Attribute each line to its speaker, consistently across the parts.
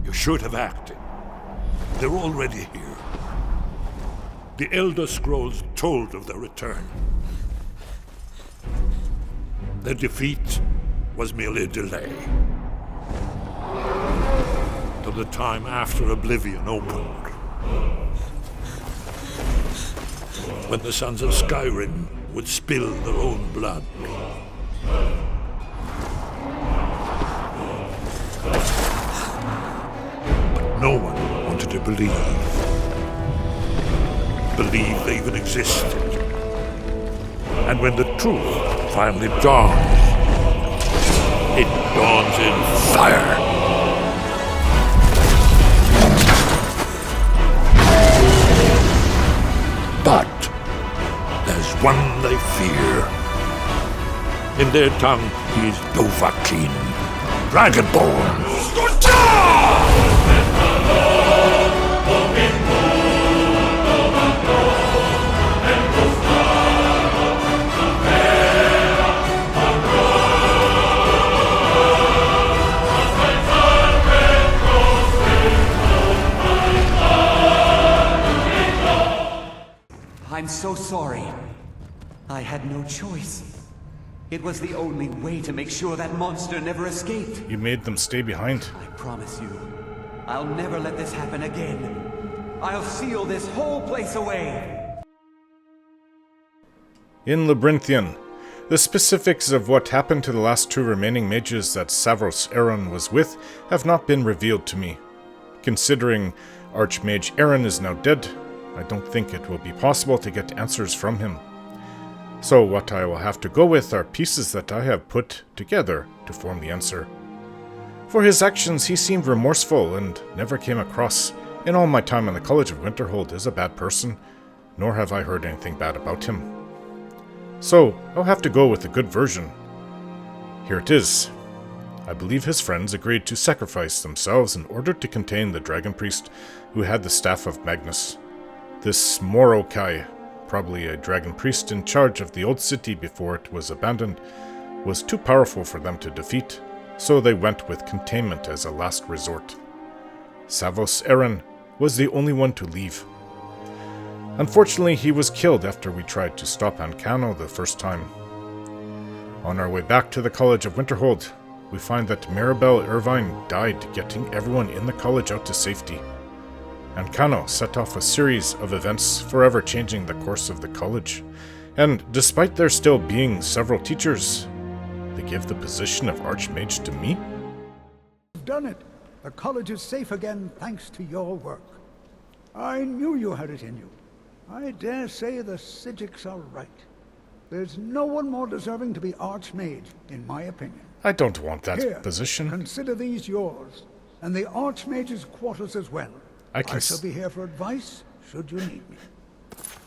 Speaker 1: You should have acted. They're already here. The Elder Scrolls told of their return. Their defeat was merely a delay. Till the time after Oblivion opened. When the sons of Skyrim would spill their own blood. But no one wanted to believe they even existed. And when the truth finally dawns, it dawns in fire. But there's one they fear. In their tongue, he is Dovahkiin, Dragonborn.
Speaker 2: I'm so sorry. I had no choice. It was the only way to make sure that monster never escaped.
Speaker 3: You made them stay behind.
Speaker 2: I promise you, I'll never let this happen again. I'll seal this whole place away.
Speaker 3: In Labyrinthian, the specifics of what happened to the last two remaining mages that Savros Aaron was with have not been revealed to me. Considering Arch-Mage Aaron is now dead, I don't think it will be possible to get answers from him. So what I will have to go with are pieces that I have put together to form the answer. For his actions, he seemed remorseful and never came across, in all my time in the College of Winterhold, as a bad person, nor have I heard anything bad about him. So I'll have to go with the good version. Here it is. I believe his friends agreed to sacrifice themselves in order to contain the Dragon Priest who had the Staff of Magnus. This Morokai, probably a dragon priest in charge of the old city before it was abandoned, was too powerful for them to defeat, so they went with containment as a last resort. Savros Aaron was the only one to leave. Unfortunately, he was killed after we tried to stop Ancano the first time. On our way back to the College of Winterhold, we find that Maribel Irvine died getting everyone in the college out to safety. Ancano set off a series of events forever changing the course of the college, and despite there still being several teachers, they give the position of Arch-Mage to me?
Speaker 4: You've done it. The college is safe again thanks to your work. I knew you had it in you. I dare say the Psijics are right. There's no one more deserving to be Arch-Mage, in my opinion.
Speaker 3: I don't want that
Speaker 4: Here,
Speaker 3: position.
Speaker 4: Consider these yours, and the Arch-Mage's quarters as well. I shall be here for advice, should you need me.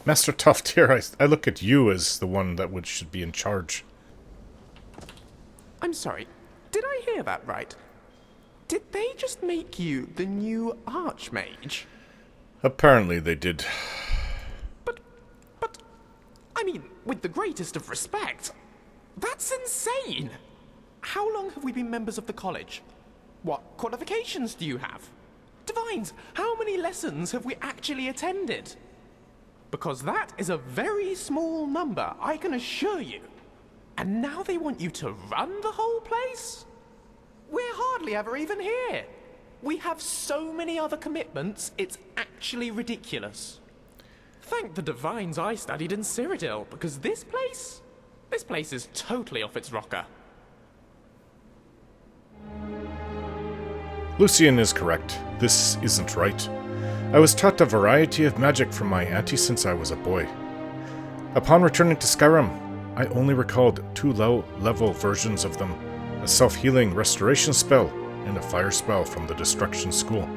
Speaker 3: Master Tuft, here I look at you as the one that should be in charge.
Speaker 5: I'm sorry, did I hear that right? Did they just make you the new Arch-Mage?
Speaker 3: Apparently they did.
Speaker 5: But, I mean, with the greatest of respect, that's insane! How long have we been members of the college? What qualifications do you have? Divines, how many lessons have we actually attended? Because that is a very small number, I can assure you. And now they want you to run the whole place? We're hardly ever even here. We have so many other commitments, it's actually ridiculous. Thank the Divines I studied in Cyrodiil, because this place is totally off its rocker.
Speaker 3: Lucian is correct. This isn't right. I was taught a variety of magic from my auntie since I was a boy. Upon returning to Skyrim, I only recalled two low-level versions of them, a self-healing restoration spell and a fire spell from the Destruction School.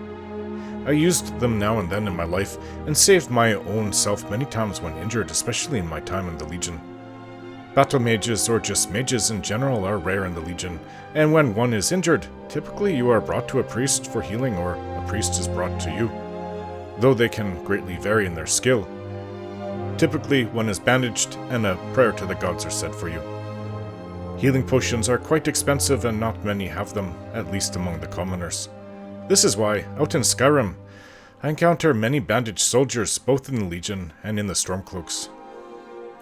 Speaker 3: I used them now and then in my life and saved my own self many times when injured, especially in my time in the Legion. Battle mages, or just mages in general, are rare in the Legion, and when one is injured, typically you are brought to a priest for healing or a priest is brought to you, though they can greatly vary in their skill. Typically, one is bandaged and a prayer to the gods are said for you. Healing potions are quite expensive and not many have them, at least among the commoners. This is why, out in Skyrim, I encounter many bandaged soldiers both in the Legion and in the Stormcloaks.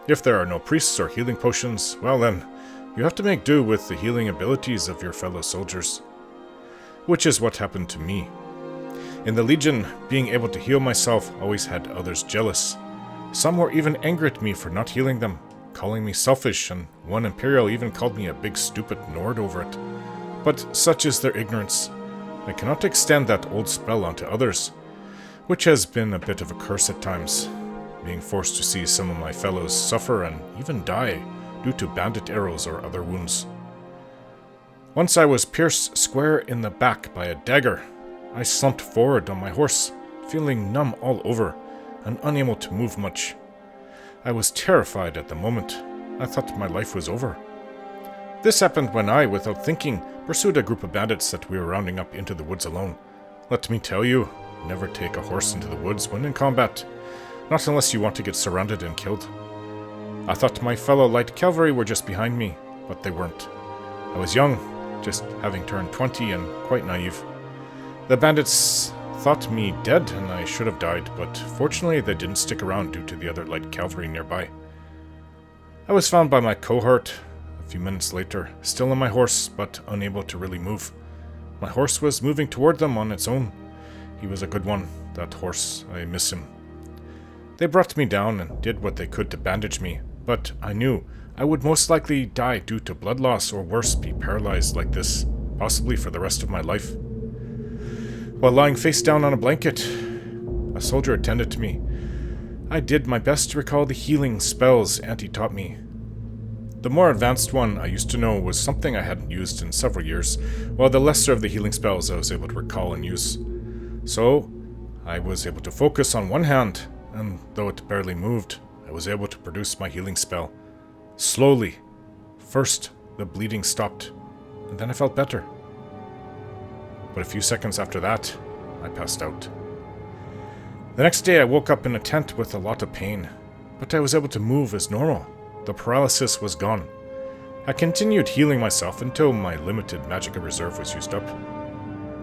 Speaker 3: If there are no priests or healing potions, well then, you have to make do with the healing abilities of your fellow soldiers. Which is what happened to me. In the Legion, being able to heal myself always had others jealous. Some were even angry at me for not healing them, calling me selfish, and one Imperial even called me a big stupid Nord over it. But such is their ignorance. I cannot extend that old spell onto others, which has been a bit of a curse at times, being forced to see some of my fellows suffer and even die due to bandit arrows or other wounds. Once I was pierced square in the back by a dagger. I slumped forward on my horse, feeling numb all over and unable to move much. I was terrified at the moment. I thought my life was over. This happened when I, without thinking, pursued a group of bandits that we were rounding up into the woods alone. Let me tell you, never take a horse into the woods when in combat, not unless you want to get surrounded and killed. I thought my fellow light cavalry were just behind me, but they weren't. I was young, just having turned 20 and quite naive. The bandits thought me dead and I should have died, but fortunately they didn't stick around due to the other light cavalry nearby. I was found by my cohort a few minutes later, still on my horse, but unable to really move. My horse was moving toward them on its own. He was a good one, that horse. I miss him. They brought me down and did what they could to bandage me, but I knew I would most likely die due to blood loss or worse, be paralyzed like this, possibly for the rest of my life. While lying face down on a blanket, a soldier attended to me. I did my best to recall the healing spells Aunty taught me. The more advanced one I used to know was something I hadn't used in several years, while the lesser of the healing spells I was able to recall and use. So, I was able to focus on one hand, and though it barely moved, I was able to produce my healing spell. Slowly. First, the bleeding stopped, and then I felt better. But a few seconds after that, I passed out. The next day I woke up in a tent with a lot of pain, but I was able to move as normal. The paralysis was gone. I continued healing myself until my limited magicka reserve was used up.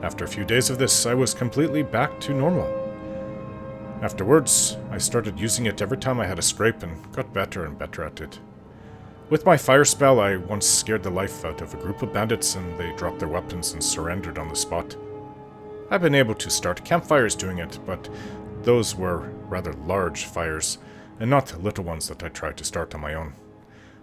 Speaker 3: After a few days of this, I was completely back to normal. Afterwards, I started using it every time I had a scrape and got better and better at it. With my fire spell, I once scared the life out of a group of bandits and they dropped their weapons and surrendered on the spot. I've been able to start campfires doing it, but those were rather large fires, and not little ones that I tried to start on my own.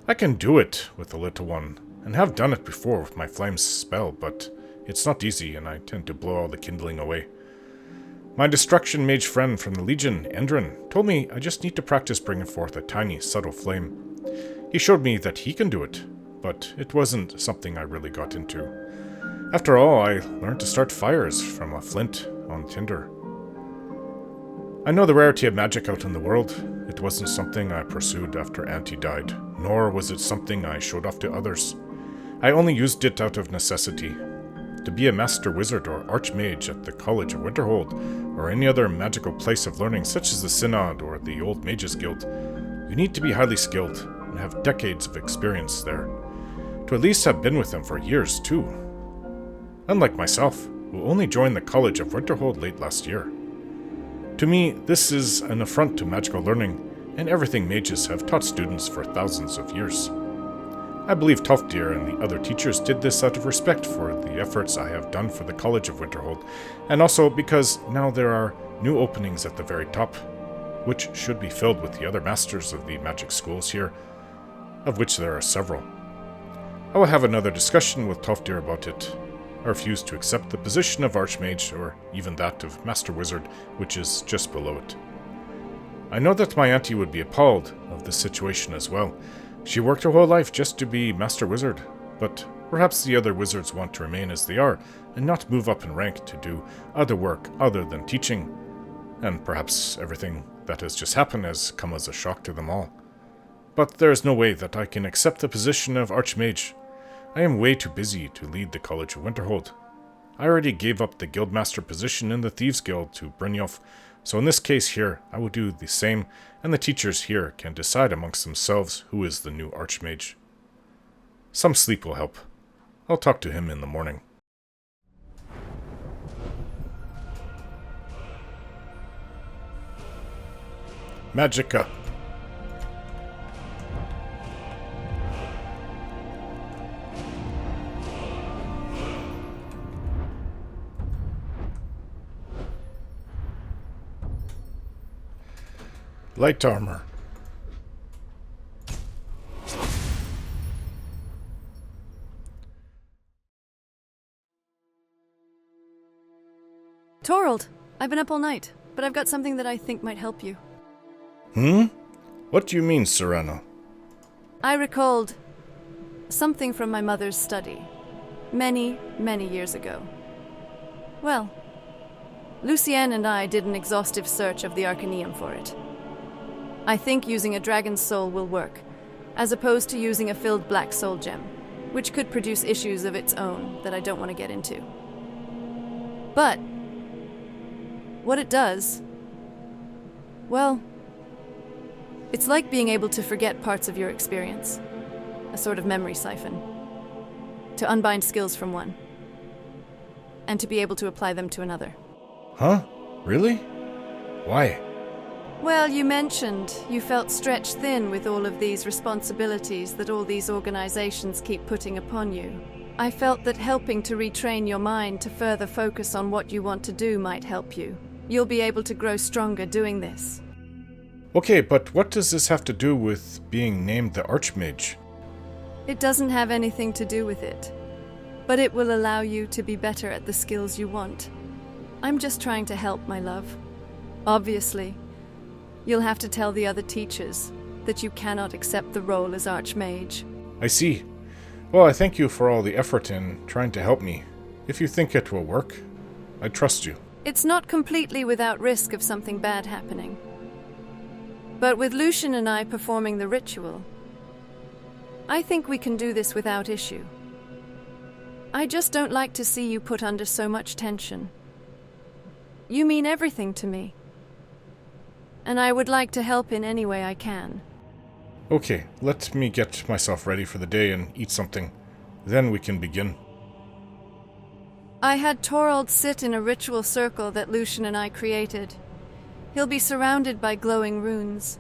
Speaker 3: I can do it with a little one, and have done it before with my flames spell, but it's not easy and I tend to blow all the kindling away. My destruction mage friend from the Legion, Endrin, told me I just need to practice bringing forth a tiny, subtle flame. He showed me that he can do it, but it wasn't something I really got into. After all, I learned to start fires from a flint on tinder. I know the rarity of magic out in the world. It wasn't something I pursued after Aunty died, nor was it something I showed off to others. I only used it out of necessity. To be a master wizard or arch-mage at the College of Winterhold, or any other magical place of learning such as the Synod or the Old Mages Guild, you need to be highly skilled and have decades of experience there, to at least have been with them for years too. Unlike myself, who only joined the College of Winterhold late last year. To me, this is an affront to magical learning, and everything mages have taught students for thousands of years. I believe Toftir and the other teachers did this out of respect for the efforts I have done for the College of Winterhold, and also because now there are new openings at the very top, which should be filled with the other masters of the magic schools here, of which there are several. I will have another discussion with Toftir about it. I refuse to accept the position of Arch-Mage, or even that of Master Wizard, which is just below it. I know that my auntie would be appalled of this situation as well. She worked her whole life just to be Master Wizard, but perhaps the other wizards want to remain as they are, and not move up in rank to do other work other than teaching. And perhaps everything that has just happened has come as a shock to them all. But there is no way that I can accept the position of Arch-Mage. I am way too busy to lead the College of Winterhold. I already gave up the Guildmaster position in the Thieves Guild to Brynjolf, so in this case here, I will do the same, and the teachers here can decide amongst themselves who is the new Arch-Mage. Some sleep will help. I'll talk to him in the morning. Magica. Light armor.
Speaker 6: Torald, I've been up all night, but I've got something that I think might help you.
Speaker 3: What do you mean, Serana?
Speaker 6: I recalled something from my mother's study, many, many years ago. Well, Lucienne and I did an exhaustive search of the Arcaneum for it. I think using a dragon's soul will work, as opposed to using a filled black soul gem, which could produce issues of its own that I don't want to get into. But what it does, well, it's like being able to forget parts of your experience. A sort of memory siphon. To unbind skills from one. And to be able to apply them to another.
Speaker 3: Huh? Really? Why?
Speaker 6: Well, you mentioned you felt stretched thin with all of these responsibilities that all these organizations keep putting upon you. I felt that helping to retrain your mind to further focus on what you want to do might help you. You'll be able to grow stronger doing this.
Speaker 3: Okay, but what does this have to do with being named the Arch-Mage?
Speaker 6: It doesn't have anything to do with it, but it will allow you to be better at the skills you want. I'm just trying to help, my love. Obviously, you'll have to tell the other teachers that you cannot accept the role as Arch-Mage.
Speaker 3: I see. Well, I thank you for all the effort in trying to help me. If you think it will work, I trust you.
Speaker 6: It's not completely without risk of something bad happening. But with Lucian and I performing the ritual, I think we can do this without issue. I just don't like to see you put under so much tension. You mean everything to me, and I would like to help in any way I can.
Speaker 3: Okay, let me get myself ready for the day and eat something. Then we can begin.
Speaker 6: I had Torald sit in a ritual circle that Lucian and I created. He'll be surrounded by glowing runes.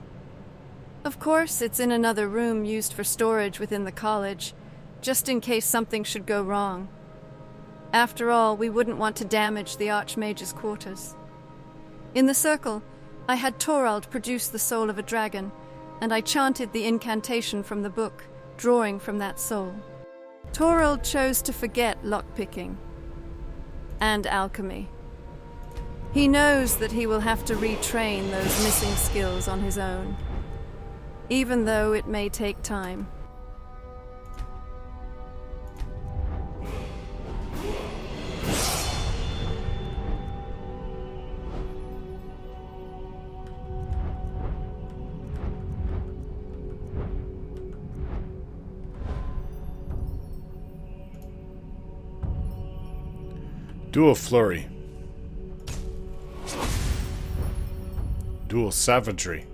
Speaker 6: Of course, it's in another room used for storage within the college, just in case something should go wrong. After all, we wouldn't want to damage the Arch-Mage's quarters. In the circle, I had Torald produce the soul of a dragon, and I chanted the incantation from the book, drawing from that soul. Torald chose to forget lockpicking and alchemy. He knows that he will have to retrain those missing skills on his own, even though it may take time.
Speaker 3: Dual Flurry. Dual Savagery.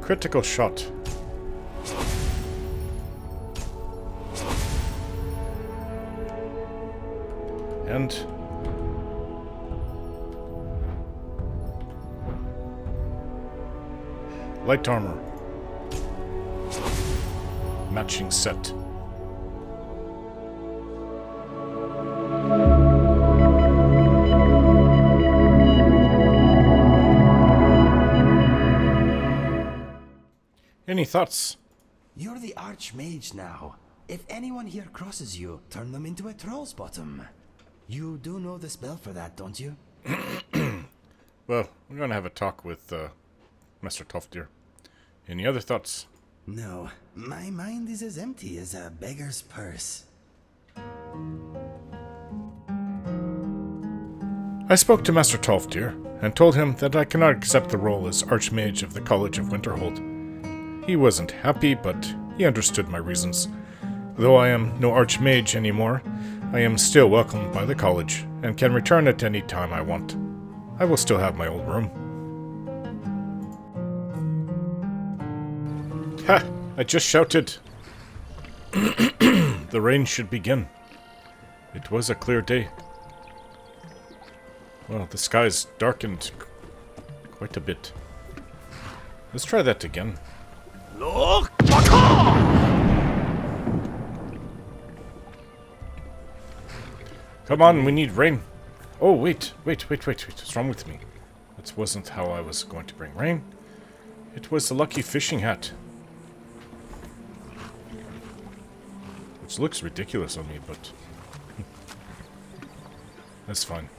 Speaker 3: Critical Shot. And Light Armor. Matching set. Any thoughts?
Speaker 7: You're the Arch-Mage now. If anyone here crosses you, turn them into a troll's bottom. You do know the spell for that, don't you?
Speaker 3: Well, we're gonna have a talk with Master Toftir. Any other thoughts?
Speaker 7: No, my mind is as empty as a beggar's purse.
Speaker 3: I spoke to Master Toftir and told him that I cannot accept the role as Arch-Mage of the College of Winterhold. He wasn't happy, but he understood my reasons. Though I am no Arch-Mage anymore, I am still welcomed by the college and can return at any time I want. I will still have my old room. Ha! I just shouted. The rain should begin. It was a clear day. Well, the skies darkened quite a bit. Let's try that again.
Speaker 1: Look!
Speaker 3: Come on, we need rain. Oh, wait. What's wrong with me? That wasn't how I was going to bring rain. It was the lucky fishing hat. Which looks ridiculous on me, but... that's fine.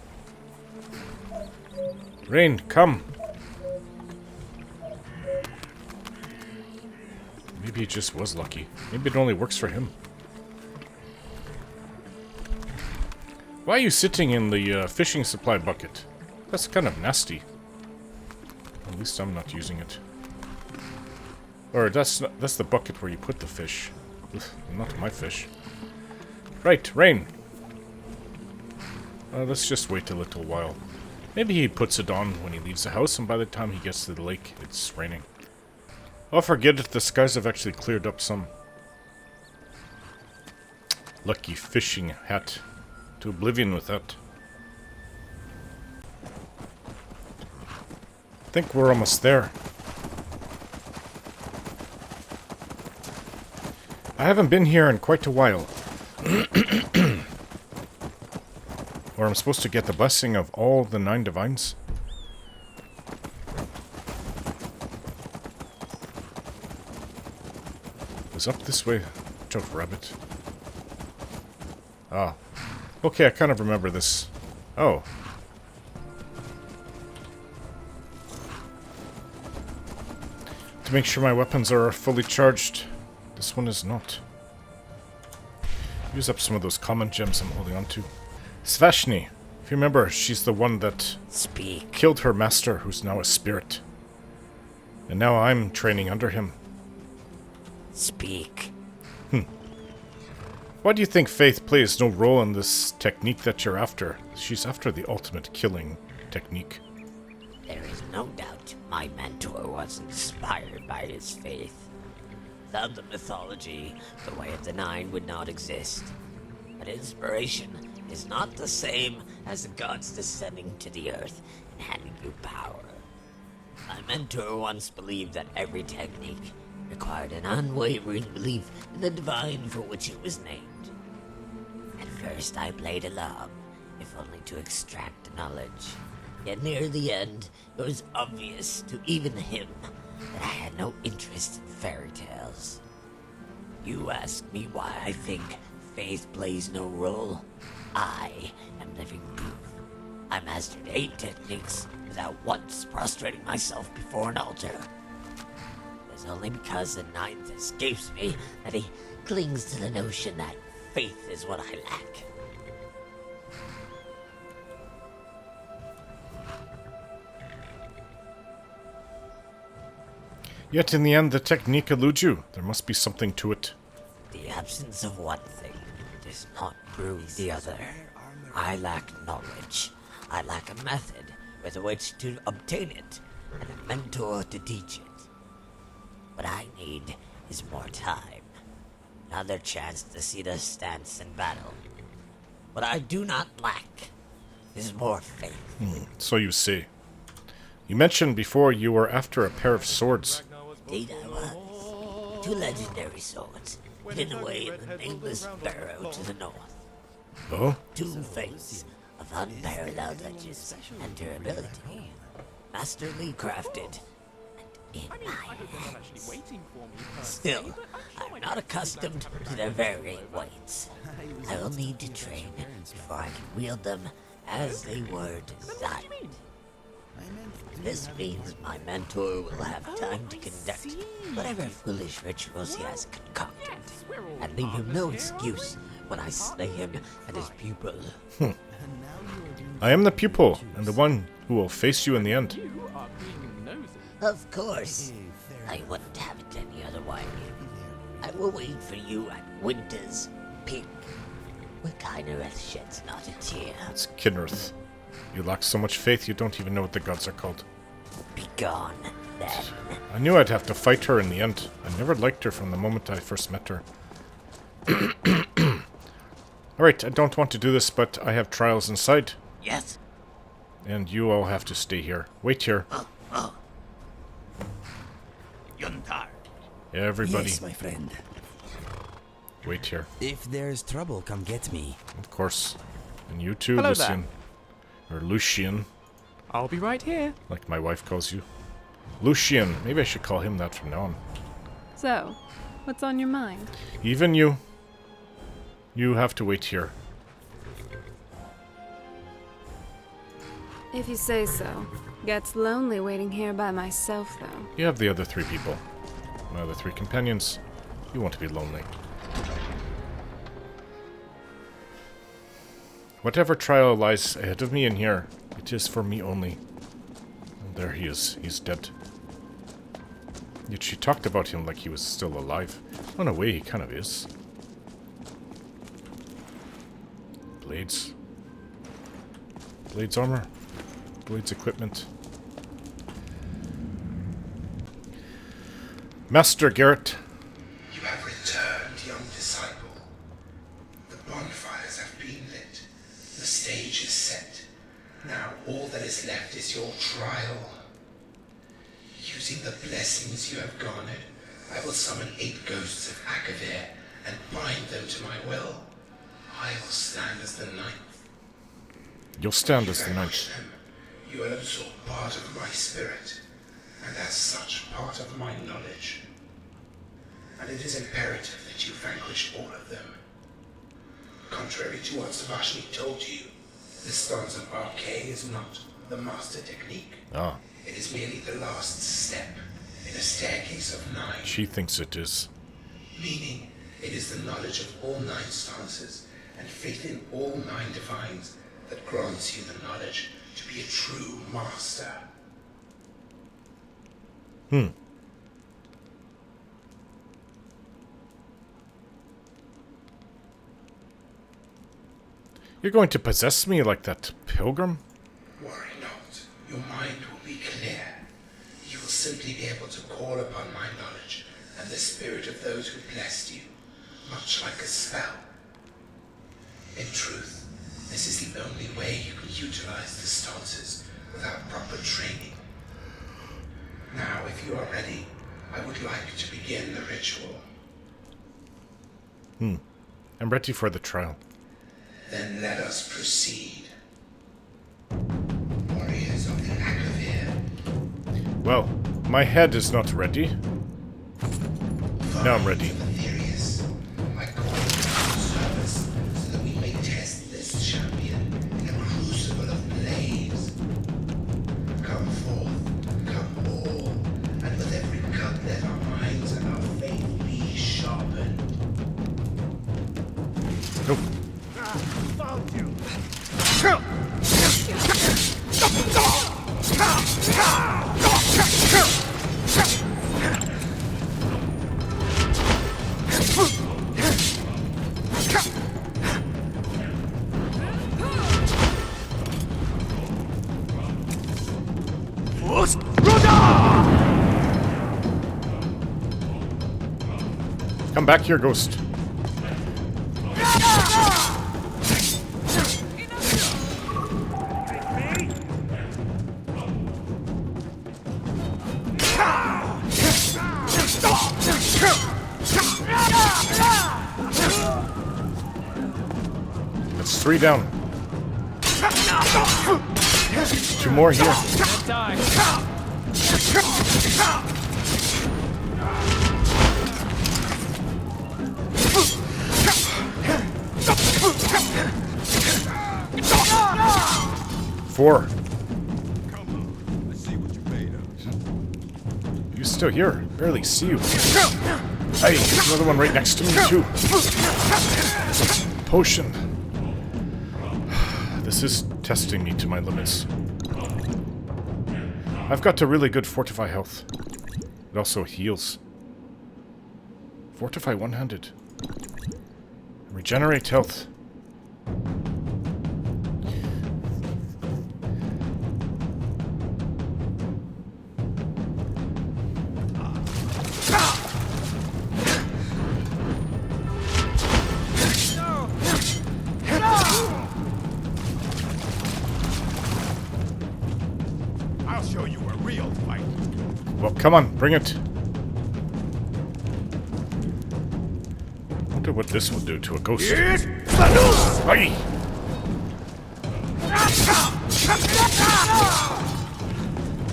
Speaker 3: Rain, come! Maybe it just was lucky. Maybe it only works for him. Why are you sitting in the fishing supply bucket? That's kind of nasty. At least I'm not using it. Or that's the bucket where you put the fish. Ugh, not my fish. Right, rain. Let's just wait a little while. Maybe he puts it on when he leaves the house, and by the time he gets to the lake, it's raining. Oh, forget it, the skies have actually cleared up some. Lucky fishing hat. To oblivion with that. I think we're almost there. I haven't been here in quite a while. Where I'm supposed to get the blessing of all the 9 divines. It was up this way. Watch out, rabbit. Ah. Okay, I kind of remember this. Oh. To make sure my weapons are fully charged. This one is not. Use up some of those common gems I'm holding on to. Svashni. If you remember, she's the one that killed her master, who's now a spirit. And now I'm training under him.
Speaker 8: Speak.
Speaker 3: Why do you think Faith plays no role in this technique that you're after? She's after the ultimate killing technique.
Speaker 8: There is no doubt my mentor was inspired by his faith. Without the mythology, the Way of the Nine would not exist. But inspiration is not the same as the gods descending to the earth and handing you power. My mentor once believed that every technique required an unwavering belief in the divine for which it was named. At first I played along, if only to extract knowledge. Yet near the end, it was obvious to even him that I had no interest in fairy tales. You ask me why I think faith plays no role? I am living proof. I mastered 8 techniques without once prostrating myself before an altar. It's only because the 9th escapes me that he clings to the notion that faith is what I lack.
Speaker 3: Yet in the end, the technique eludes you. There must be something to it.
Speaker 8: The absence of one thing does not prove the other. I lack knowledge. I lack a method with which to obtain it, and a mentor to teach it. What I need is more time. Another chance to see the stance in battle. What I do not lack is more faith.
Speaker 3: So you say. You mentioned before you were after a pair of swords.
Speaker 8: Indeed I was. 2 legendary swords, hidden away in the nameless barrow to the north.
Speaker 3: Oh?
Speaker 8: 2 fates of unparalleled edges and durability. Masterly crafted and in my hands. Still, I'm not accustomed to their varying weights. I will need to train before I can wield them as they were designed. This means my mentor will have time to conduct whatever foolish rituals he has concocted, and leave him no excuse when I slay him and his pupil.
Speaker 3: I am the pupil, and the one who will face you in the end.
Speaker 8: Of course. I wouldn't have it any other way. I will wait for you at Winter's Peak. What kind of earth sheds not a tear?
Speaker 3: It's Kinrith. You lack so much faith you don't even know what the gods are called.
Speaker 8: Be gone, then.
Speaker 3: I knew I'd have to fight her in the end. I never liked her from the moment I first met her. Alright, I don't want to do this, but I have trials inside.
Speaker 8: Yes?
Speaker 3: And you all have to stay here. Wait here.
Speaker 8: Yuntar.
Speaker 3: Everybody,
Speaker 7: Yes, my friend.
Speaker 3: wait here.
Speaker 7: If there's trouble, come get me.
Speaker 3: Of course. And you too,
Speaker 5: Hello
Speaker 3: Lucian. Or Lucian,
Speaker 5: I'll be right here.
Speaker 3: like my wife calls you. Lucian. Maybe I should call him that from now on.
Speaker 6: So, what's on your mind?
Speaker 3: Even you. You have to wait here.
Speaker 6: If you say so. Gets lonely waiting here by myself, though.
Speaker 3: You have the other 3 people. My other 3 companions. You won't be lonely. Whatever trial lies ahead of me in here, it is for me only. And there he is. He's dead. Yet she talked about him like he was still alive. In a way, he kind of is. Blades. Blades armor. Blades equipment. Master Garrett.
Speaker 9: You have returned, young disciple. The bonfires have been lit. The stage is set. Now all that is left is your trial. Using the blessings you have garnered, I will summon 8 ghosts of Akavir and bind them to my will. I will stand as the 9th.
Speaker 3: You'll stand as the
Speaker 9: Vanquish
Speaker 3: 9th.
Speaker 9: them. You will absorb part of my spirit, and as such part of my knowledge. And it is imperative that you vanquish all of them. Contrary to what Savashni told you, the stance of Arcane is not the master technique.
Speaker 3: Ah,
Speaker 9: It is merely the last step in a staircase of 9.
Speaker 3: she thinks it is.
Speaker 9: Meaning, it is the knowledge of all 9 stances and faith in all 9 divines that grants you the knowledge to be a true master.
Speaker 3: You're going to possess me like that pilgrim?
Speaker 9: Worry not. Your mind will be clear. You will simply be able to call upon my knowledge and the spirit of those who blessed you, much like a spell. In truth, this is the only way you can utilize the stances without proper training. Now, if you are ready, I would like to begin the ritual.
Speaker 3: I'm ready for the trial.
Speaker 9: Then let us proceed. Warriors of the Akavir,
Speaker 3: Well, my head is not ready. Now I'm ready.
Speaker 9: the Therius, I call you to service so that we may test this champion in a crucible of blades. Come forth, come all, and with every cut let our minds and our faith be sharpened.
Speaker 3: Nope. Come back here, ghost. That's 3 down. 2 more here. Four. You still here? Barely see you. Hey, there's another one right next to me too. Potion. This is testing me to my limits. I've got a really good Fortify health. It also heals. Fortify one-handed. Regenerate health. Well, come on, bring it. Wonder what this will do to a ghost. Aye.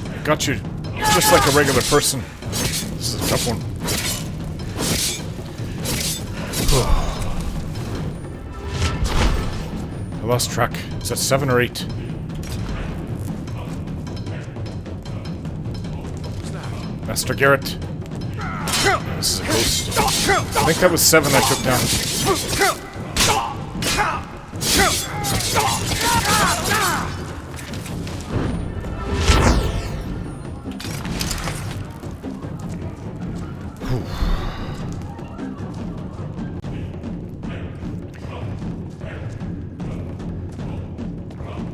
Speaker 3: I got you, just like a regular person. This is a tough one. I lost track. Is that 7 or 8? Master Garrett. This is a ghost. I think that was 7 I took down.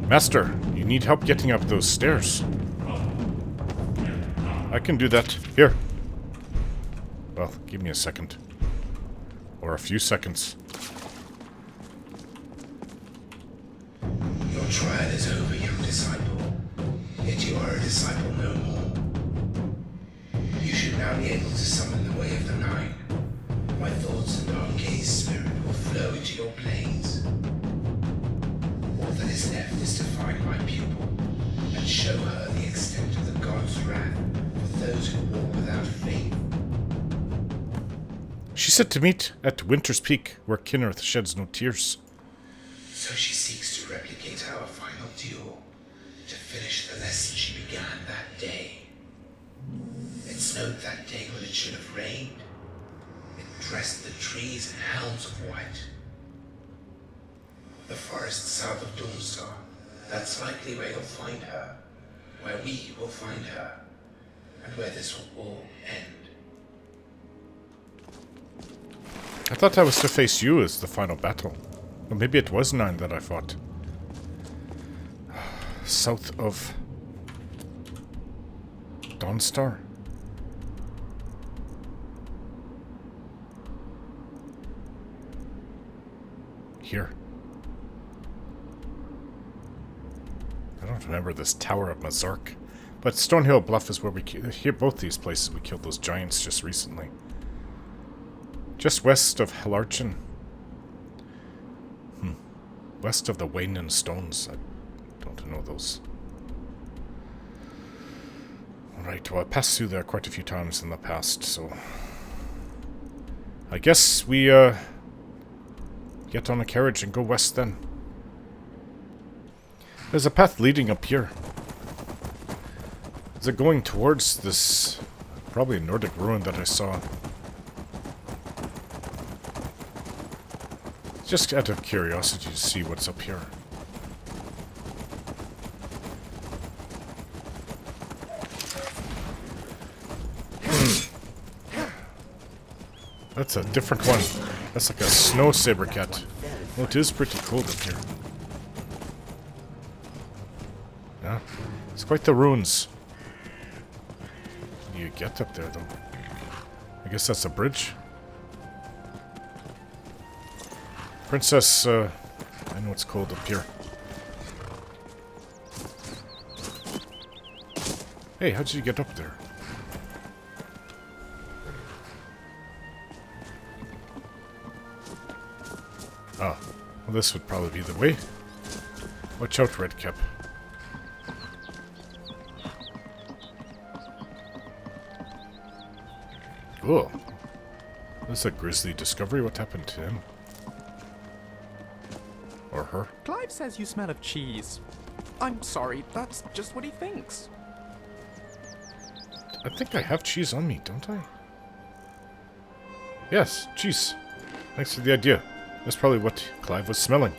Speaker 3: Master, you need help getting up those stairs. I can do that. Here. Well, give me a second. Or a few seconds.
Speaker 9: Your trial is over, young disciple. Yet you are a disciple no more. You should now be able to summon the way of the Nine. My thoughts and Arch-Mage's spirit will flow into your planes. All that is left is to find my pupil and show her the extent of the god's wrath for those who walk without faith.
Speaker 3: She said to meet at Winter's Peak, where Kinnereth sheds no tears.
Speaker 9: So she seeks to replicate our final duel, to finish the lesson she began that day. It snowed that day when it should have rained. It dressed the trees in helms of white. The forest south of Dawnstar, that's likely where you'll find her, where we will find her, and where this will all end.
Speaker 3: I thought I was to face you as the final battle. Or maybe it was 9 that I fought. South of Dawnstar? Here. I don't remember this Tower of Mazark. But Stonehill Bluff is where we here. Both these places we killed those giants just recently. Just west of Hellarchin. West of the Waynan Stones. I don't know those. Alright, well I passed through there quite a few times in the past, so... I guess we, get on a carriage and go west then. There's a path leading up here. Is it going towards this... probably a Nordic ruin that I saw? Just out of curiosity to see what's up here. That's a different one. That's like a snow saber cat. Well, it is pretty cold up here. Yeah, it's quite the ruins. How do you get up there, though? I guess that's a bridge. Princess, I know it's cold up here. Hey, how did you get up there? Ah, well this would probably be the way. Watch out, Redcap. Oh, this is a grisly discovery. What happened to him? Or her?
Speaker 5: Clive says you smell of cheese. I'm sorry, that's just what he thinks.
Speaker 3: I think I have cheese on me, don't I? Yes, cheese. Thanks for the idea. That's probably what Clive was smelling.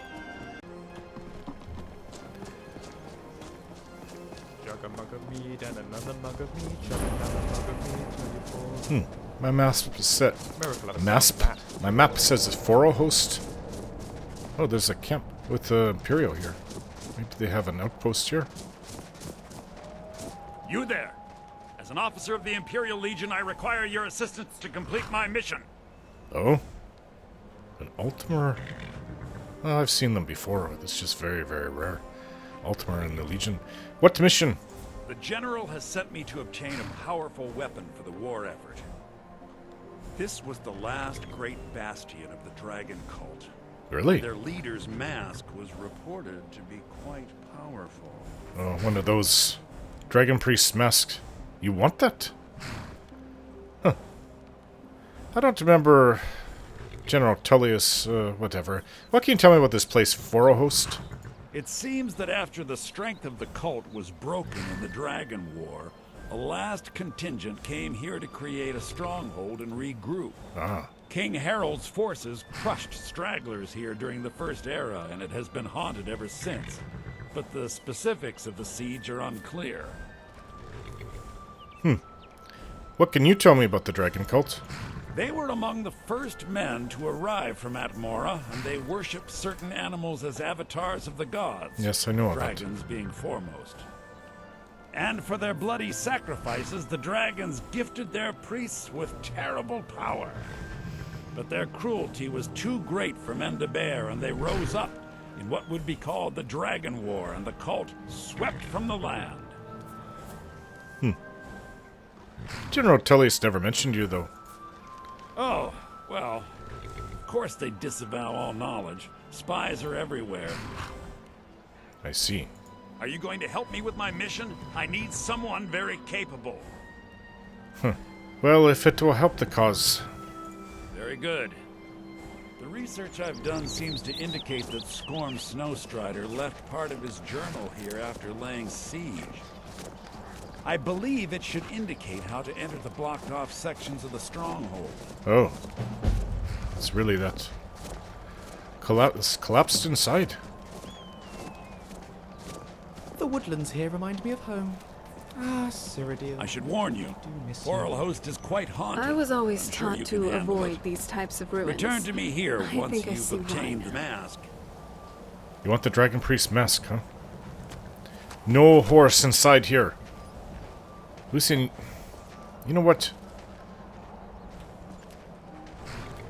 Speaker 5: Jug a mug of meat and another mug of meat, jug another mug of meat till you're full.
Speaker 3: My map set.
Speaker 5: Miracle of a
Speaker 3: Masp.
Speaker 5: that.
Speaker 3: My map says it's Foro host. Oh, there's a camp with the Imperial here. Maybe they have an outpost here.
Speaker 10: You there! As an officer of the Imperial Legion, I require your assistance to complete my mission.
Speaker 3: Oh? An Ultimar? Oh, I've seen them before. It's just very, very rare. Ultimar in the Legion. What mission?
Speaker 10: The General has sent me to obtain a powerful weapon for the war effort. This was the last great bastion of the Dragon Cult.
Speaker 3: Really?
Speaker 10: Their leader's mask was reported to be quite powerful.
Speaker 3: Oh, one of those Dragon Priest masks. You want that? Huh. I don't remember General Tullius, whatever. What can you tell me about this place, Forohost?
Speaker 10: It seems that after the strength of the cult was broken in the Dragon War, a last contingent came here to create a stronghold and regroup.
Speaker 3: Ah.
Speaker 10: King Harold's forces crushed stragglers here during the First Era, and it has been haunted ever since. But the specifics of the siege are unclear.
Speaker 3: What can you tell me about the Dragon Cult?
Speaker 10: They were among the first men to arrive from Atmora, and they worshipped certain animals as avatars of the gods.
Speaker 3: Yes, I know that.
Speaker 10: Dragons being foremost. And for their bloody sacrifices, the dragons gifted their priests with terrible power. But their cruelty was too great for men to bear, and they rose up in what would be called the Dragon War, and the cult swept from the land.
Speaker 3: General Tullius never mentioned you, though.
Speaker 10: Oh, well, of course they disavow all knowledge. Spies are everywhere.
Speaker 3: I see.
Speaker 10: Are you going to help me with my mission? I need someone very capable.
Speaker 3: Well, if it will help the cause.
Speaker 10: Very good. The research I've done seems to indicate that Scorm Snowstrider left part of his journal here after laying siege. I believe it should indicate how to enter the blocked-off sections of the stronghold.
Speaker 3: Oh. It's really that. It's collapsed inside.
Speaker 5: The woodlands here remind me of home. Ah, Cyrodiil.
Speaker 10: I should warn you, Forohost is quite haunted.
Speaker 6: I was always
Speaker 10: I'm sure
Speaker 6: taught
Speaker 10: you
Speaker 6: to
Speaker 10: can handle
Speaker 6: avoid
Speaker 10: it.
Speaker 6: these types of ruins.
Speaker 10: Return to me here
Speaker 6: I
Speaker 10: once
Speaker 6: think I
Speaker 10: you've
Speaker 6: see
Speaker 10: obtained
Speaker 6: why.
Speaker 10: the mask.
Speaker 3: You want the Dragon Priest mask, huh? No horse inside here. Lucian, you know what?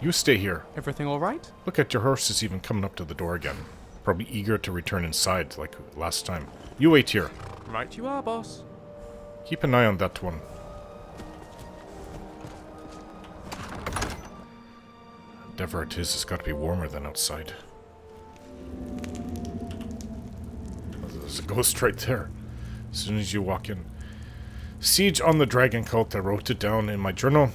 Speaker 3: You stay here.
Speaker 5: Everything all right?
Speaker 3: Look at your horse is even coming up to the door again. Probably eager to return inside like last time. You wait here.
Speaker 5: Right you are, boss.
Speaker 3: Keep an eye on that one. Whatever it is, it's got to be warmer than outside. There's a ghost right there. As soon as you walk in. Siege on the Dragon Cult. I wrote it down in my journal.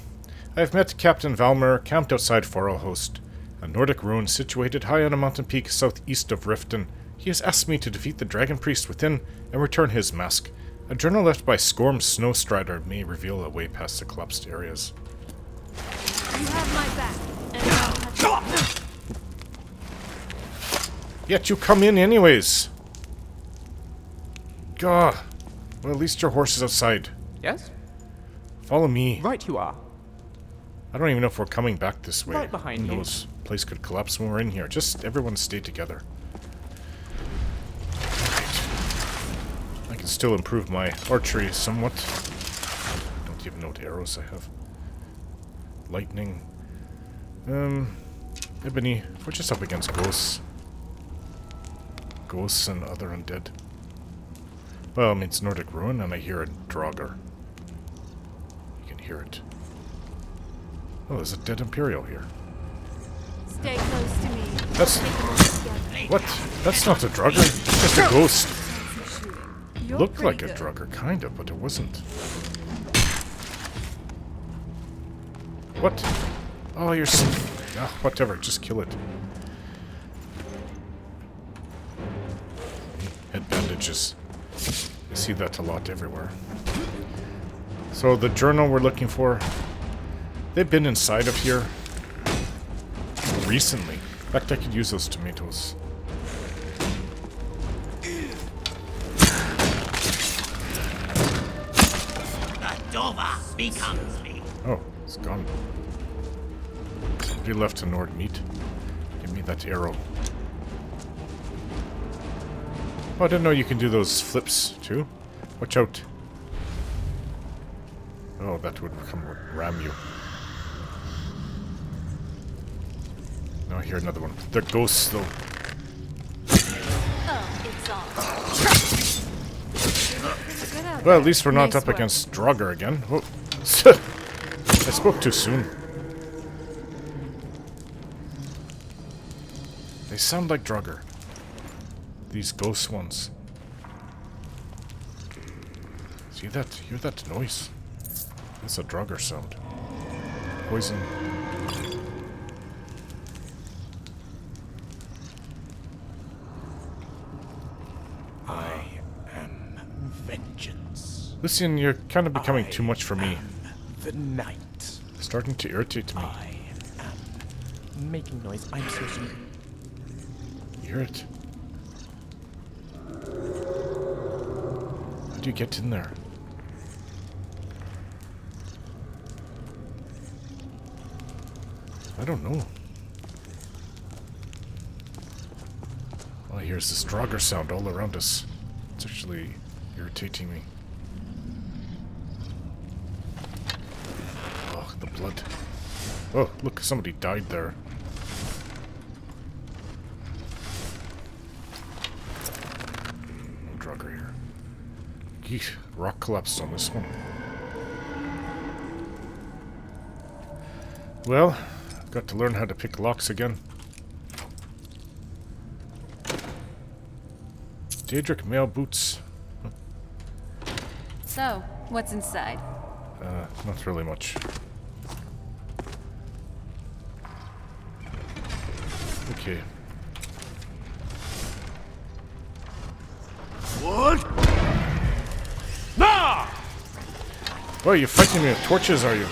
Speaker 3: I have met Captain Valmer, camped outside Forohost, a Nordic ruin situated high on a mountain peak southeast of Riften. He has asked me to defeat the Dragon Priest within and return his mask. A journal left by Scorm Snowstrider may reveal a way past the collapsed areas.
Speaker 6: You have my back. And I'll have
Speaker 3: Yet you come in anyways. Gah. Well, at least your horse is outside.
Speaker 5: Yes?
Speaker 3: Follow me.
Speaker 5: Right you are.
Speaker 3: I don't even know if we're coming back this way.
Speaker 5: Right behind
Speaker 3: Who
Speaker 5: you.
Speaker 3: knows? Place could collapse when we're in here. Just everyone stay together. Right. I can still improve my archery somewhat. Don't even know what arrows I have. Lightning. Ebony. We're just up against ghosts. Ghosts and other undead. Well, I mean, it's Nordic ruin, and I hear a Draugr. You can hear it. Oh, there's a dead Imperial here.
Speaker 6: stay close to me.
Speaker 3: That's... What? That's not a Draugr. It's just a ghost.
Speaker 6: You're
Speaker 3: Looked
Speaker 6: pretty
Speaker 3: like a
Speaker 6: good.
Speaker 3: Draugr, kind of, but it wasn't. What? Oh, you're... whatever, just kill it. Head bandages. I see that a lot everywhere. So the journal we're looking for, they've been inside of here recently. In fact, I could use those tomatoes.
Speaker 8: The Dova becomes me.
Speaker 3: Oh, it's gone. Somebody left a Nord meat. Give me that arrow. Oh, I didn't know you can do those flips, too. Watch out. Oh, that would ram you. Now I hear another one. They're ghosts, though.
Speaker 6: Oh, it's on.
Speaker 3: Well, at least we're not up against Draugr again. Oh. I spoke too soon. They sound like Draugr. These ghost ones. See that? Hear that noise? It's a Draugr sound. Poison.
Speaker 10: I am vengeance.
Speaker 3: Listen, you're kind of becoming too much for me.
Speaker 5: The night.
Speaker 3: Starting to irritate me.
Speaker 5: I am making noise. I'm so sorry.
Speaker 3: You hear it? How do you get in there? I don't know. All I hear is this Draugr sound all around us. It's actually irritating me. Oh, the blood. Oh, look, somebody died there. No Draugr here. Yeesh, rock collapsed on this one. Well, I've got to learn how to pick locks again. Daedric mail boots.
Speaker 11: So, what's inside?
Speaker 3: Not really much. Okay.
Speaker 1: What? Nah!
Speaker 3: Oh, you're fighting me with torches, are you?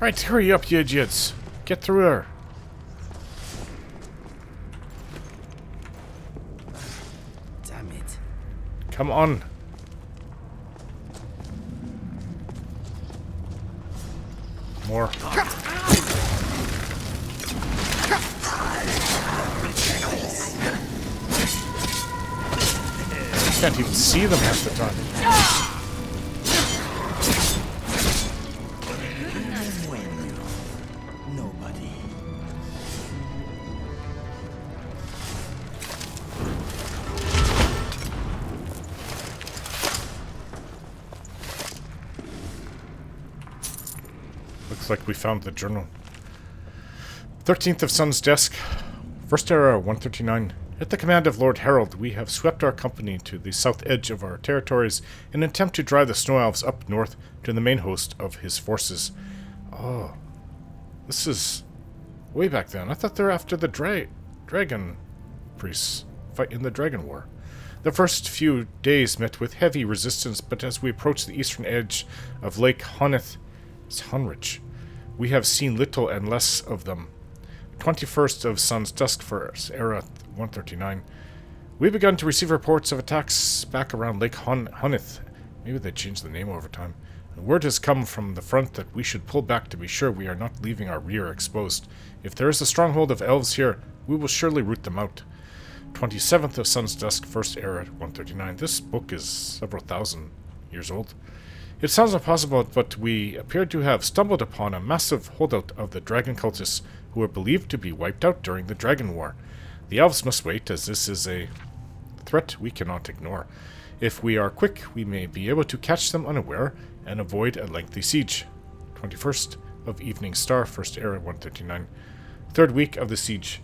Speaker 3: Right, hurry up, you idiots. Get through there.
Speaker 7: Damn it.
Speaker 3: Come on. More. Can't even see them half the time.
Speaker 7: Nobody.
Speaker 3: Looks like we found the journal. 13th of Sun's desk. First Era 139. At the command of Lord Harold, we have swept our company to the south edge of our territories in an attempt to drive the Snow Elves up north to the main host of his forces. Oh. This is way back then. I thought they were after the dragon priests fight in the Dragon War. The first few days met with heavy resistance, but as we approached the eastern edge of Lake Honrich, we have seen little and less of them. 21st of Sun's dusk for Era 139. We begun to receive reports of attacks back around Lake Honith. Maybe they changed the name over time. And word has come from the front that we should pull back to be sure we are not leaving our rear exposed. If there is a stronghold of elves here, we will surely root them out. 27th of Sun's dusk, First Era 139. This book is several thousand years old. It sounds impossible, but we appear to have stumbled upon a massive holdout of the dragon cultists who are believed to be wiped out during the Dragon War. The elves must wait, as this is a threat we cannot ignore. If we are quick, we may be able to catch them unaware and avoid a lengthy siege. 21st of Evening Star, First Era 139. Third week of the siege.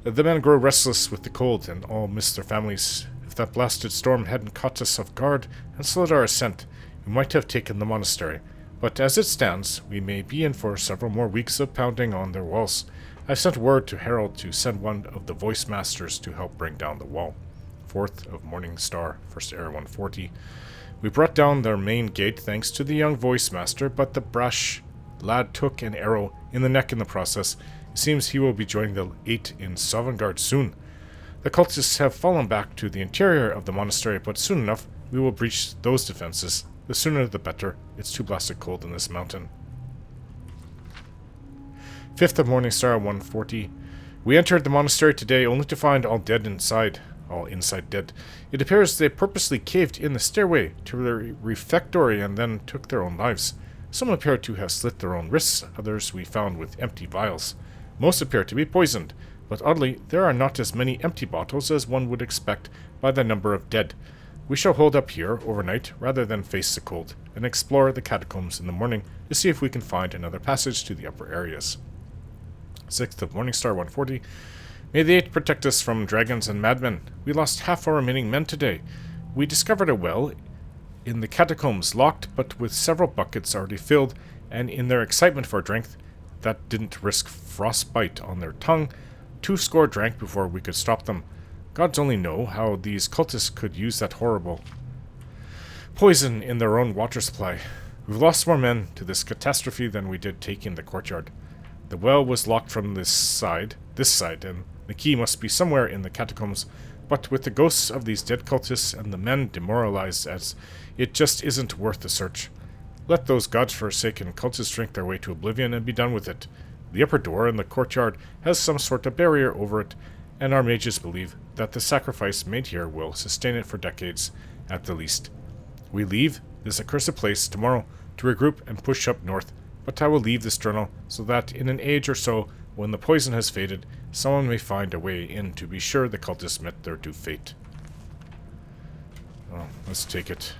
Speaker 3: The men grow restless with the cold and all miss their families. If that blasted storm hadn't caught us off guard and slowed our ascent, we might have taken the monastery. But as it stands, we may be in for several more weeks of pounding on their walls. I've sent word to Harold to send one of the voice masters to help bring down the wall. 4th of Morning Star, First Era 140. We brought down their main gate thanks to the young voice master, but the brash lad took an arrow in the neck in the process. It seems he will be joining the 8 in Sovngarde soon. The cultists have fallen back to the interior of the monastery, but soon enough we will breach those defenses. The sooner the better. It's too blasted cold in this mountain. 5th of Morning Star 140. We entered the monastery today only to find all dead inside. All inside dead. It appears they purposely caved in the stairway to the refectory and then took their own lives. Some appear to have slit their own wrists, others we found with empty vials. Most appear to be poisoned, but oddly, there are not as many empty bottles as one would expect by the number of dead. We shall hold up here overnight rather than face the cold, and explore the catacombs in the morning to see if we can find another passage to the upper areas. 6th of Morningstar 140. May the 8th protect us from dragons and madmen. We lost half our remaining men today. We discovered a well in the catacombs, locked but with several buckets already filled, and in their excitement for drink that didn't risk frostbite on their tongue, 2 score drank before we could stop them. Gods only know how these cultists could use that horrible poison in their own water supply. We've lost more men to this catastrophe than we did taking the courtyard. The well was locked from this side, and the key must be somewhere in the catacombs, but with the ghosts of these dead cultists and the men demoralized, as it just isn't worth the search. Let those godforsaken cultists drink their way to oblivion and be done with it. The upper door in the courtyard has some sort of barrier over it, and our mages believe that the sacrifice made here will sustain it for decades, at the least. We leave this accursed place tomorrow to regroup and push up north, but I will leave this journal so that in an age or so, when the poison has faded, someone may find a way in to be sure the cultists met their due fate. Well, let's take it.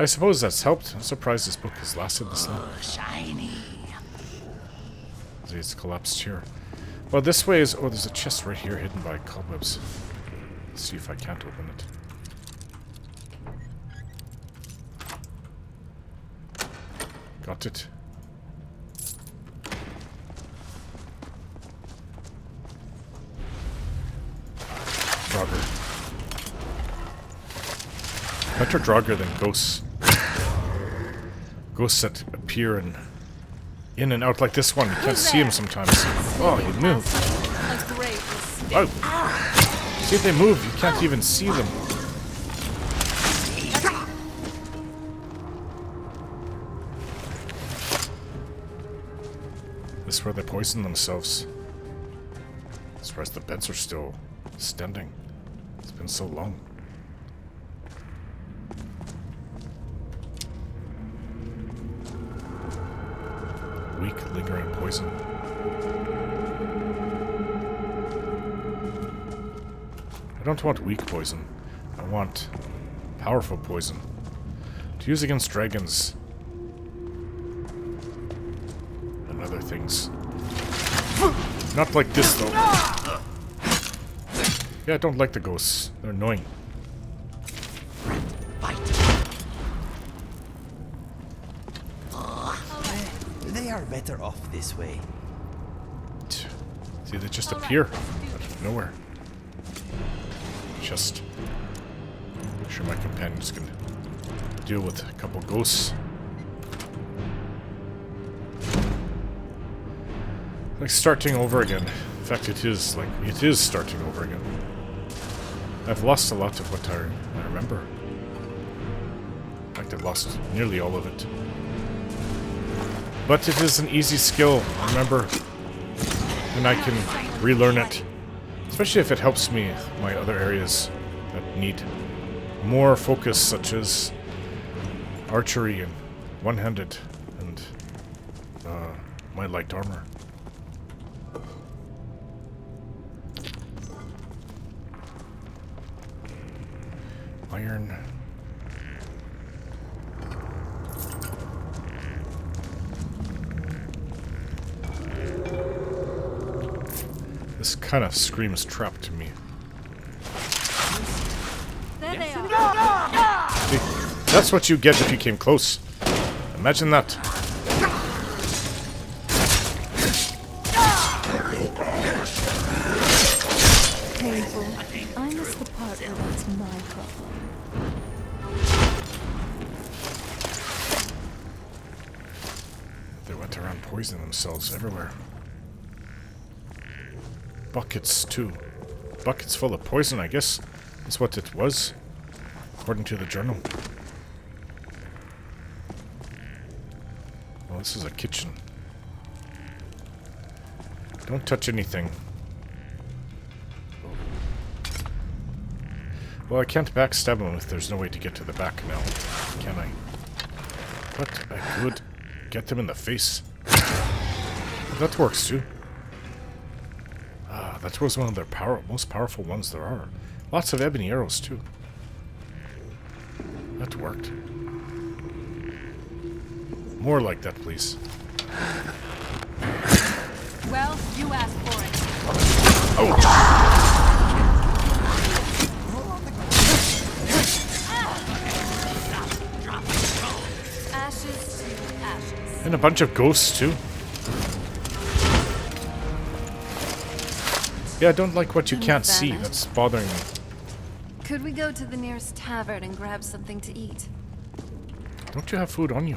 Speaker 3: I suppose that's helped. I'm surprised this book has lasted this long.
Speaker 7: Shiny.
Speaker 3: See, it's collapsed here. Well, this way is... Oh, there's a chest right here hidden by cobwebs. Let's see if I can't open it. Got it. Draugr. Better Draugr than ghosts. Ghosts that appear in and out like this one. You can't see them sometimes. Oh, you move. Oh. See if they move. You can't even see them. This is where they poison themselves. I'm surprised the beds are still standing. It's been so long. Weak, lingering poison. I don't want weak poison. I want powerful poison. To use against dragons. And other things. Not like this, though. Yeah, I don't like the ghosts. They're annoying.
Speaker 7: They are better off this way.
Speaker 3: See, they just appear out of nowhere. Just make sure my companions can deal with a couple ghosts. Like starting over again. In fact, it is starting over again. I've lost a lot of what I remember. In fact, I've lost nearly all of it. But it is an easy skill, remember, and I can relearn it. Especially if it helps me with my other areas that need more focus, such as archery and one-handed and my light armor. Iron. This kind of screams trap to me.
Speaker 6: There they are.
Speaker 3: See, that's what you get if you came close. Imagine that.
Speaker 11: Painful. I missed the part where that's my problem.
Speaker 3: They went around poisoning themselves everywhere. Buckets, too. Buckets full of poison, I guess. That's what it was, according to the journal. Well, this is a kitchen. Don't touch anything. Well, I can't backstab him if there's no way to get to the back now, can I? But I could get him in the face. That works too. Ah, that was one of their most powerful ones there are. Lots of ebony arrows too. That worked. More like that, please.
Speaker 11: Well, you asked for it.
Speaker 3: Ouch!
Speaker 11: Ashes to ashes.
Speaker 3: And a bunch of ghosts too. Yeah, I don't like what you can't see. That's bothering me.
Speaker 6: Could we go to the nearest tavern and grab something to eat?
Speaker 3: Don't you have food on you?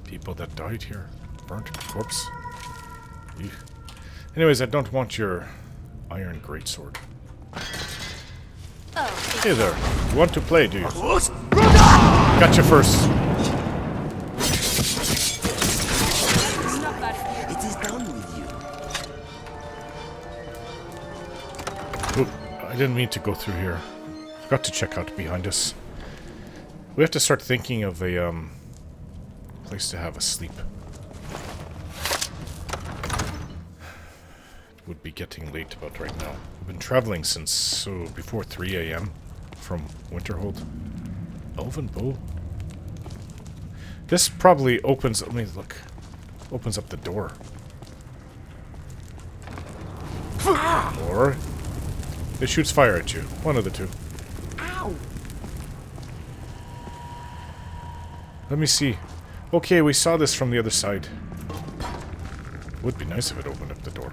Speaker 3: People that died here. Burnt corpse. Ew. Anyways, I don't want your iron greatsword.
Speaker 6: Oh,
Speaker 3: Hey there. You want to play, do you? Gotcha first.
Speaker 7: It is done with you.
Speaker 3: Oop, I didn't mean to go through here. Forgot to check out behind us. We have to start thinking of a place to have a sleep. It would be getting late about right now. We've been traveling since before 3 a.m. from Winterhold. Elven bow. This probably opens. Let me look. Opens up the door. Or it shoots fire at you. One of the two.
Speaker 5: Ow!
Speaker 3: Let me see. Okay, we saw this from the other side. Would be nice if it opened up the door.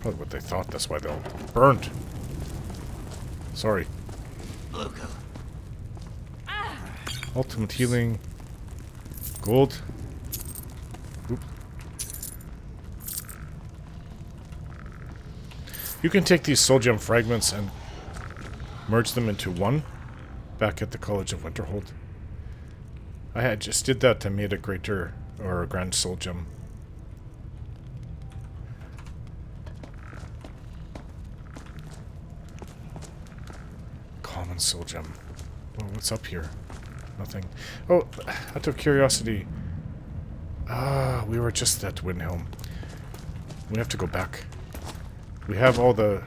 Speaker 3: Probably what they thought. That's why they all burned. Sorry. Ultimate healing. Gold. Oop. You can take these soul gem fragments and merge them into one back at the College of Winterhold. I just did that and made a greater or a grand soul gem. Common soul gem. Oh, what's up here? Nothing. Oh, out of curiosity. We were just at Windhelm. We have to go back. We have all the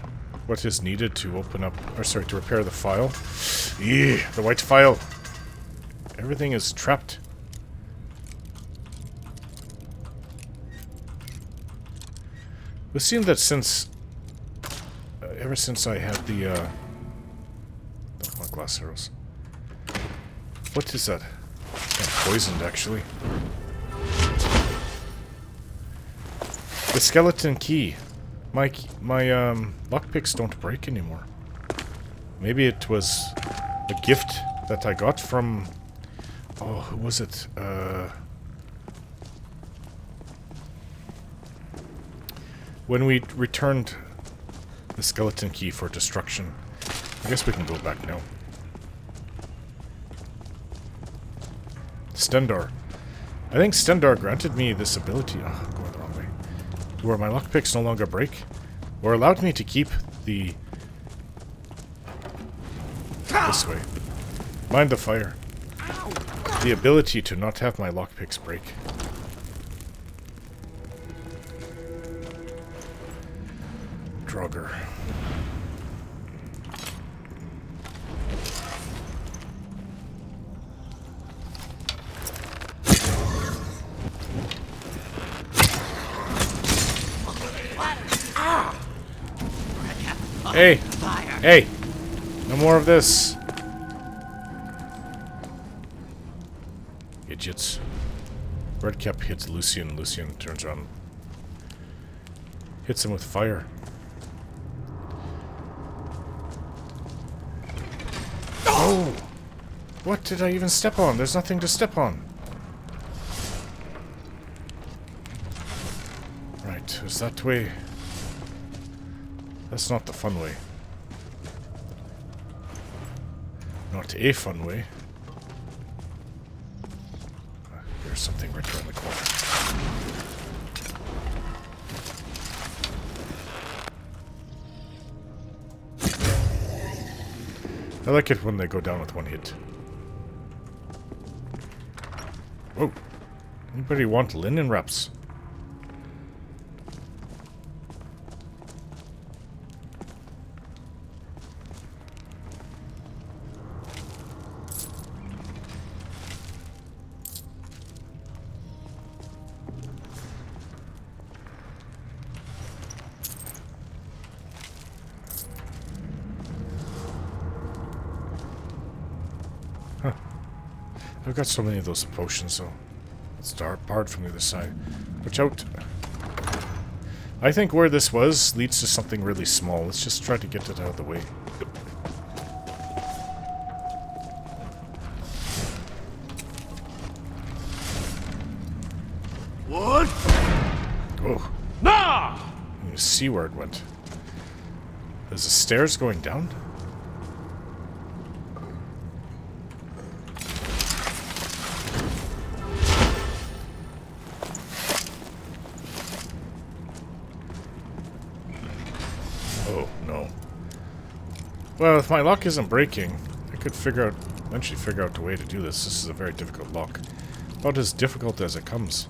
Speaker 3: what is needed to open up, or sorry, to repair the file. Yeah, the white file. Everything is trapped. It seems that since ever since I had the don't want glass arrows. What is that? I'm poisoned, actually. The skeleton key. My lockpicks don't break anymore. Maybe it was a gift that I got from... Oh, who was it? When we returned the skeleton key for destruction. I guess we can go back now. Stendar. I think Stendar granted me this ability. Oh, I'm going the wrong way. Where my lockpicks no longer break. Or allowed me to keep the... This way. Mind the fire. The ability to not have my lockpicks break. Draugr. Hey! Hey! No more of this! Idiots. Redcap hits Lucian. Lucian turns around. Hits him with fire. Oh! What did I even step on? There's nothing to step on. Right, is that way? That's not the fun way. Not a fun way. There's something right around the corner. I like it when they go down with one hit. Whoa. Anybody want linen wraps? I've got so many of those potions, though. It's barred from the other side. Watch out. I think where this was leads to something really small. Let's just try to get it out of the way.
Speaker 1: What?
Speaker 3: Oh.
Speaker 10: Nah!
Speaker 3: You see where it went. Is the stairs going down? Well, if my lock isn't breaking, I could eventually figure out the way to do this. This is a very difficult lock. About as difficult as it comes.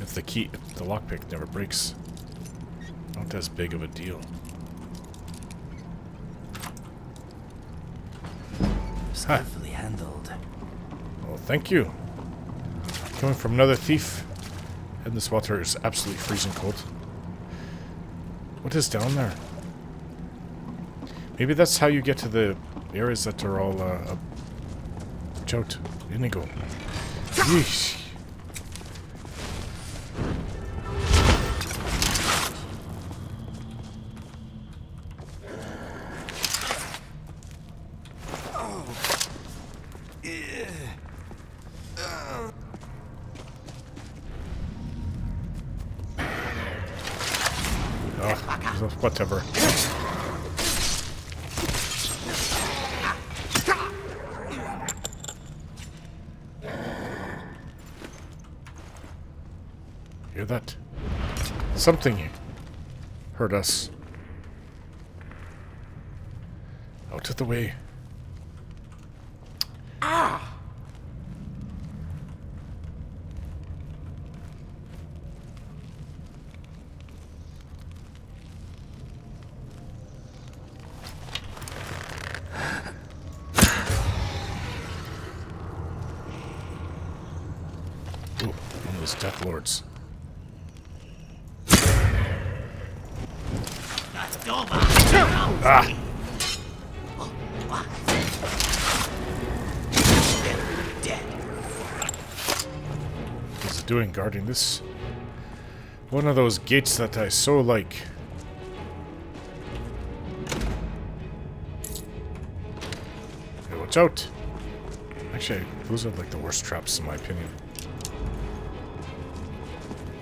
Speaker 3: If the lockpick never breaks. Not as big of a deal.
Speaker 7: Skillfully handled.
Speaker 3: Well, thank you. Coming from another thief. And this water is absolutely freezing cold. What is down there? Maybe that's how you get to the areas that are all, watch out. Inigo. Yeesh. Oh, whatever. Hear that? Something hurt us. Out of the way.
Speaker 5: Ah!
Speaker 3: Ooh, one of those Death Lords. Ah! What's it doing guarding this? One of those gates that I so like. Hey, watch out! Actually, those are like the worst traps in my opinion.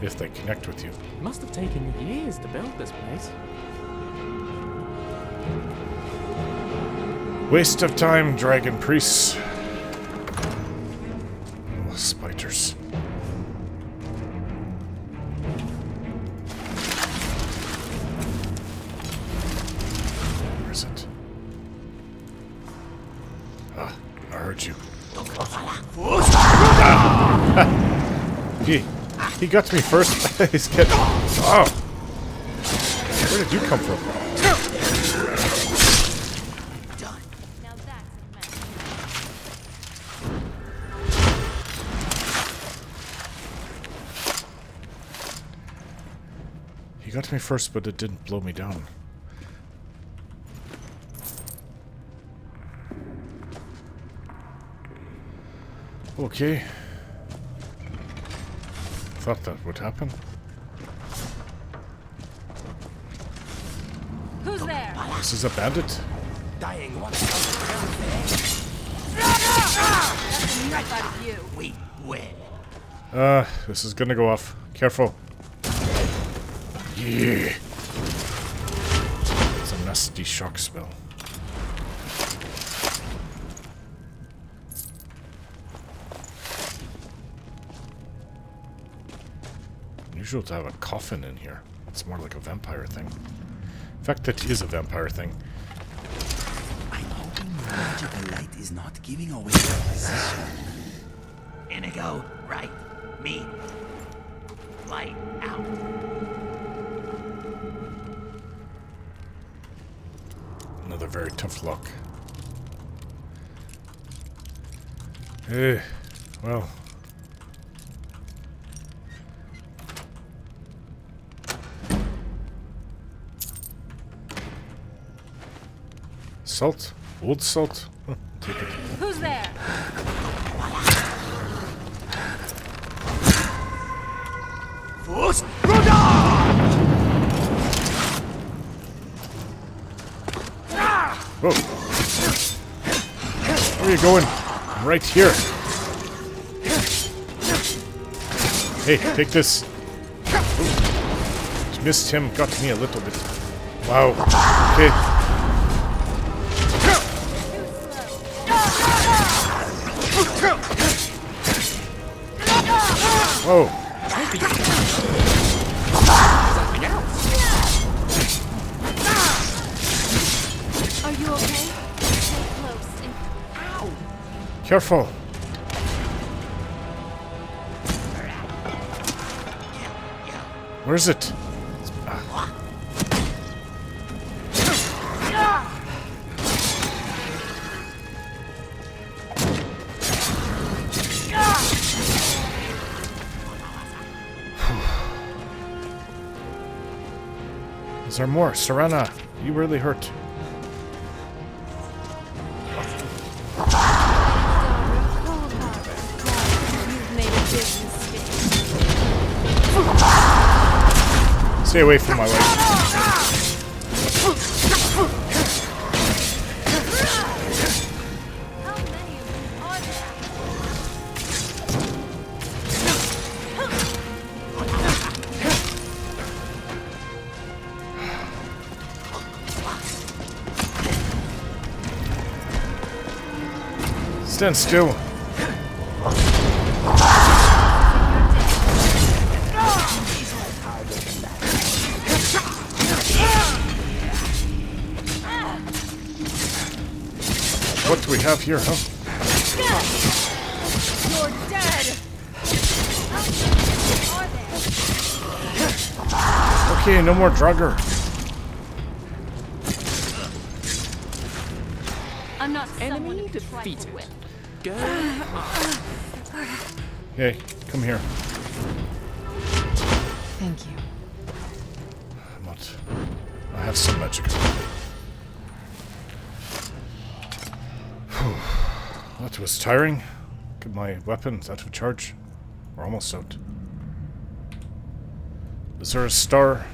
Speaker 3: If they connect with you.
Speaker 5: It must have taken years to build this place.
Speaker 3: Waste of time, dragon priests. Oh, spiders. Where is it? Ah, I heard you. He got to me first. He's getting. Oh! Where did you come from? He got to me first, but it didn't blow me down. Okay. Thought that would happen.
Speaker 11: Who's there?
Speaker 3: This is a bandit.
Speaker 7: Dying one.
Speaker 11: That's enough out of you.
Speaker 7: We win.
Speaker 3: This is gonna go off. Careful. Yeah. It's a nasty shock spell. Unusual to have a coffin in here. It's more like a vampire thing. In fact, that is a vampire thing.
Speaker 7: I know Magical light is not giving away your position.
Speaker 12: Inigo, right. Me. Light out.
Speaker 3: Another very tough lock. Well. Salt? Old salt? Huh, take it.
Speaker 11: Who's there?
Speaker 12: Fools!
Speaker 3: Whoa. Where are you going? I'm right here. Hey, take this. Just missed him, got me a little bit. Wow. Okay. Whoa.
Speaker 11: Are you okay? Stay close and... Ow!
Speaker 3: Careful. Where is it? Is there more? Serana, you really hurt. Stay away from my life. Stand still. What do we have here, huh?
Speaker 11: You're dead! How
Speaker 3: Okay, no more Drugger.
Speaker 11: I'm not someone
Speaker 5: Enemy
Speaker 11: to trifle
Speaker 5: defeated.
Speaker 11: with.
Speaker 5: Go.
Speaker 3: Hey, come here.
Speaker 11: Thank you.
Speaker 3: I'm not. I have some magic. That was tiring. Get my weapons out of charge. We're almost out. Is there a star?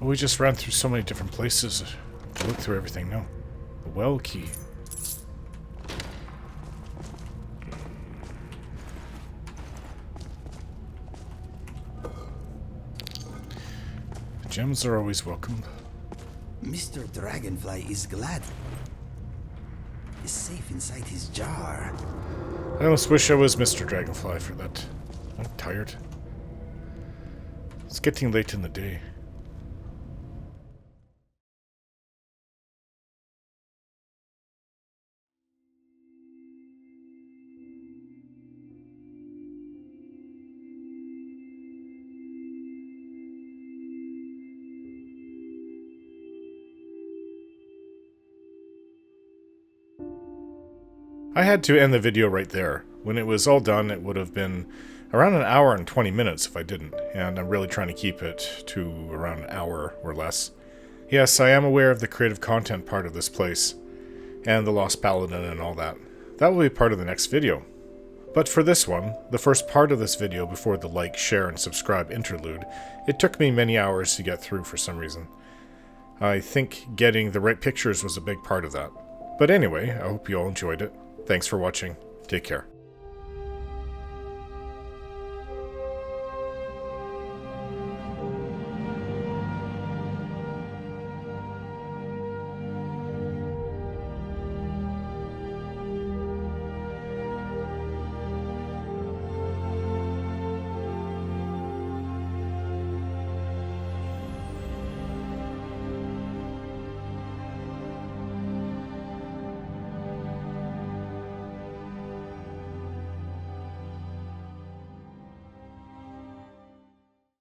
Speaker 3: Well, we just ran through so many different places to look through everything now. The well key. Gems are always welcome.
Speaker 7: Mr. Dragonfly is glad. Is safe inside his jar.
Speaker 3: I almost wish I was Mr. Dragonfly for that. I'm tired. It's getting late in the day. I had to end the video right there. When it was all done, it would have been around an hour and 20 minutes if I didn't, and I'm really trying to keep it to around an hour or less. Yes, I am aware of the creative content part of this place, and the Lost Paladin and all that. That will be part of the next video. But for this one, the first part of this video before the like, share, and subscribe interlude, it took me many hours to get through for some reason. I think getting the right pictures was a big part of that. But anyway, I hope you all enjoyed it. Thanks for watching. Take care.